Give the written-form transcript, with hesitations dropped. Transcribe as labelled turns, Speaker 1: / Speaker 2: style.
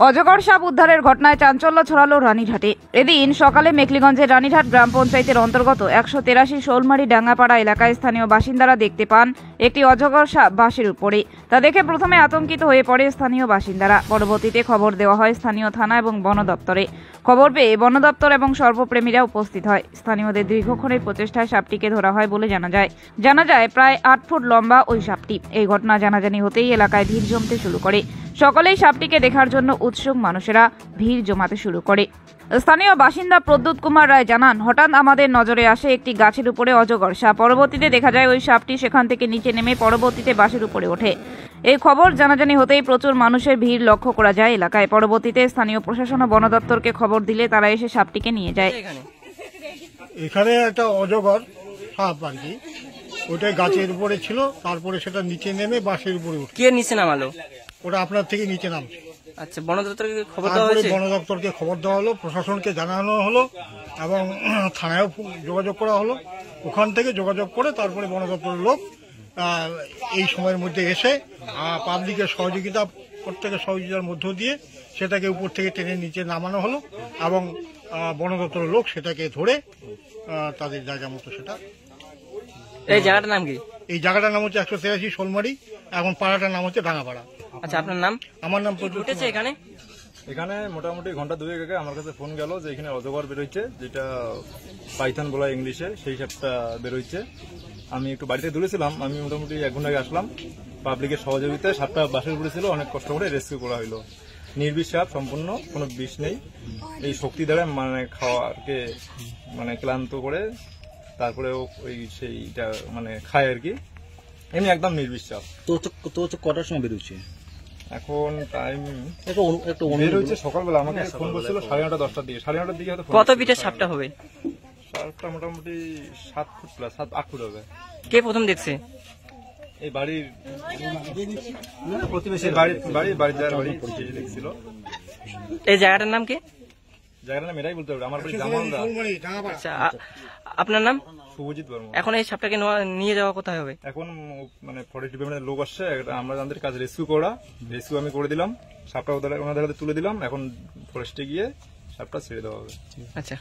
Speaker 1: অজগর সাপ উদ্ধারের ঘটনায় চাঞ্চল্য ছড়ালো রানীঘাটে। এদিন সকালে মেখলিগঞ্জের রানীঘাট গ্রাম পঞ্চায়েতের অন্তর্গত 183 শোলমারি ডাঙ্গাপাড়া এলাকায় স্থানীয় বাসিন্দারা দেখতে পান একটি অজগর সাপ বাঁশের উপরে। তা দেখে প্রথমে আতঙ্কিত হয়ে পড়ে স্থানীয় বাসিন্দারা। পরবর্তীতে খবর দেওয়া হয় স্থানীয় থানা এবং বন দপ্তরে। খবর পেয়ে বন দপ্তর এবং সর্বপ্রেমীরা উপস্থিত হয়। স্থানীয়দের দীর্ঘক্ষণের প্রচেষ্টায় সাপটিকে ধরা হয় বলে জানা যায় প্রায় 8 ফুট লম্বা ওই সাপটি। এই ঘটনা জানাজানি হতেই এলাকায় ভিড় জমতে শুরু করে। সকলেই সাপটিকে দেখার জন্য উৎসুক মানুষেরা ভিড় জমাতে শুরু করে। স্থানীয় বাসিন্দা প্রদ্যুৎ কুমার রায় জানান, হঠাৎ আমাদের নজরে আসে একটি গাছের উপরে অজগর সাপ। পরবর্তীতে দেখা যায় ওই সাপটি সেখান থেকে নিচে নেমে পরবর্তীতে বাঁশের উপরে ওঠে। এই খবর জানাজানি হতেই প্রচুর মানুষের ভিড় লক্ষ্য করা যায় এলাকায়। পরবর্তীতে স্থানীয় প্রশাসন ও বন দপ্তরকে খবর দিলে তারা এসে সাপটিকে নিয়ে যায়।
Speaker 2: এখানে একটা অজগর সাপ আর কি, ওটা গাছের উপরে ছিল, তারপরে সেটা নিচে নেমে বাঁশের উপরে উঠে।
Speaker 3: কে নিচে নামালো?
Speaker 2: ওটা আপনার থেকে নিচে নামছে।
Speaker 3: আচ্ছা, বন দপ্তরকে খবর দেওয়া হয়েছে?
Speaker 2: বন দপ্তরকে খবর দেওয়া হলো, প্রশাসনকে জানানো হলো এবং থানায়ও যোগাযোগ করা হলো। ওখান থেকে যোগাযোগ করে তারপরে বন দপ্তরের লোক এই সময়ের মধ্যে এসে পাবলিকের সহযোগিতা, প্রত্যেকের সহযোগিতার মধ্য দিয়ে সেটাকে উপর থেকে টেনে নিচে নামানো হলো এবং বন দপ্তরের লোক সেটাকে ধরে তাদের জায়গা মতো সেটা।
Speaker 3: এই জায়গাটার নাম কি?
Speaker 2: এই জায়গাটার নাম হচ্ছে 183 শোলমারি, এখন পাড়াটার নাম হচ্ছে ডাঙ্গাপাড়া।
Speaker 3: আচ্ছা, আপনার নাম?
Speaker 2: আমার নাম প্রদ্যুৎ।
Speaker 4: এখানে মোটামুটি ঘন্টা দুয়েক আগে আমার কাছে ফোন গেল যে এখানে অজগর বেরোচ্ছে, যেটা পাইথন বলা ইংলিশে, সেই সাপটা বেরোচ্ছে। আমি একটু বাড়িতে দূরেছিলাম, আমি মোটামুটি 1 ঘন্টা আগে আসলাম। পাবলিকের সহযোগিতায় সাপটা বাসের উপরে ছিল, অনেক কষ্ট করে রেস্কিউ করা হলো। নির্বিষ সাপ, সম্পূর্ণ কোনো বিষ নেই। এই শক্তি দ্বারা মানে খাওয়াকে মানে ক্লান্ত করে তারপরে ওই সেইটা মানে খায় আর কি, এমনি একদম নির্বিষ সাপ।
Speaker 5: তো কটার সময় বেরোচ্ছে?
Speaker 4: এখন টাইম বের হচ্ছে সকালবেলা। আমাকে ফোন করছিল 9:30 10টার দিকে। 9:30টার দিকে হয়তো।
Speaker 3: কত ফিটের সাপটা হবে?
Speaker 4: সাপটা মোটামুটি 7 ফুট প্লাস, 7-8 ফুট হবে।
Speaker 3: কে প্রথম দেখছে?
Speaker 4: এই বাড়ির প্রতিবেশী, বাড়ির যার বাড়ি দেখছিল।
Speaker 3: এই জায়গাটার নাম কি?
Speaker 4: জায়গাটার নাম এটাই বলতে হবে, আমার বাড়ি জামালদা।
Speaker 3: আচ্ছা, আপনার নাম?
Speaker 4: শুভজিৎ বর্মা।
Speaker 3: এখন এই সাপটাকে নিয়ে যাওয়া কোথায় হবে?
Speaker 4: এখন মানে ফরেস্ট ডিপার্টমেন্টের লোক আসছে, আমরা আমাদের কাজ রেস্কিউ আমি করে দিলাম। সাপটা ওনাদের হাতে তুলে দিলাম। এখন ফরেস্টে গিয়ে সাপটা ছেড়ে দেওয়া হবে।
Speaker 3: আচ্ছা।